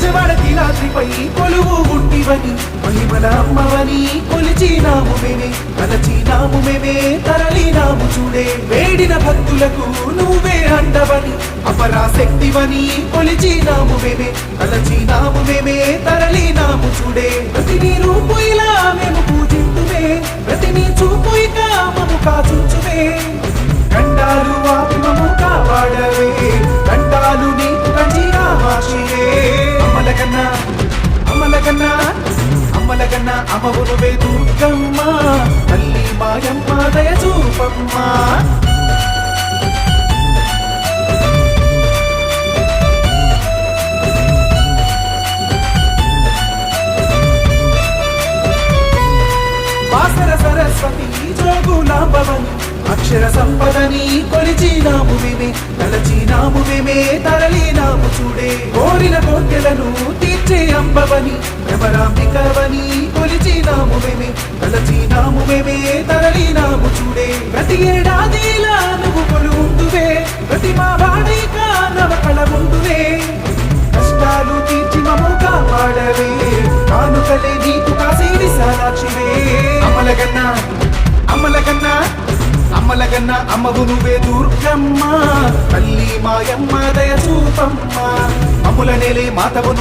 బెజవాడకి రాత్రిపై కొలువు ఉంటివని మహిమల అమ్మవని కొలిచినాము మేమే తలచినాము మేమే తరలినాము చూడే వేడిన భక్తులకు నువ్వే అండవని అపరాశక్తివని కొలిచినాము మేమే తలచినాము మేమే తరలినాము చూడే ప్రతి నీ రూపు ఇలా మేము పూజింతుమే ప్రతి నీ చూపు ఇక మము కాచుచుమే గండాలు ఆత్మము కాపాడవే గండాలు నీకు కంచినా మాషియే అమ్మలకన్నా అమ్మలకన్నా అమ్మలకన్నా అమ్మవు నువ్వే దుర్గమ్మ తల్లి మాయమ్మ దయ చూపమ్మ వాసర సరస్వతి జోగులాంబవని అక్షర సంపదని కొలిచినాము మేమే తలచినాము మేమే తరలినాము చూడే కోరిన కోర్కెలను తీర్చే అంబవని భ్రమరాంబికవని కొలిచినాము మేమే తలచినాము మేమే తరలినాము చూడే ప్రతి ఏడాదిలా నువ్వు కొలువుందువే ప్రతి మా వాడిక నవకళ ఉందువే కష్టాలు తీర్చి మము కాపాడవే కానుకలే నీకు కాశీ విశాలాక్షివే అమలగన్నా అమ్మలకన్నా అమ్మలకన్నా అమ్మవు నువ్వే దుర్గమ్మ తల్లి మాయమ్మ దయ చూపమ్మ అమ్ముల నేలే మాతవు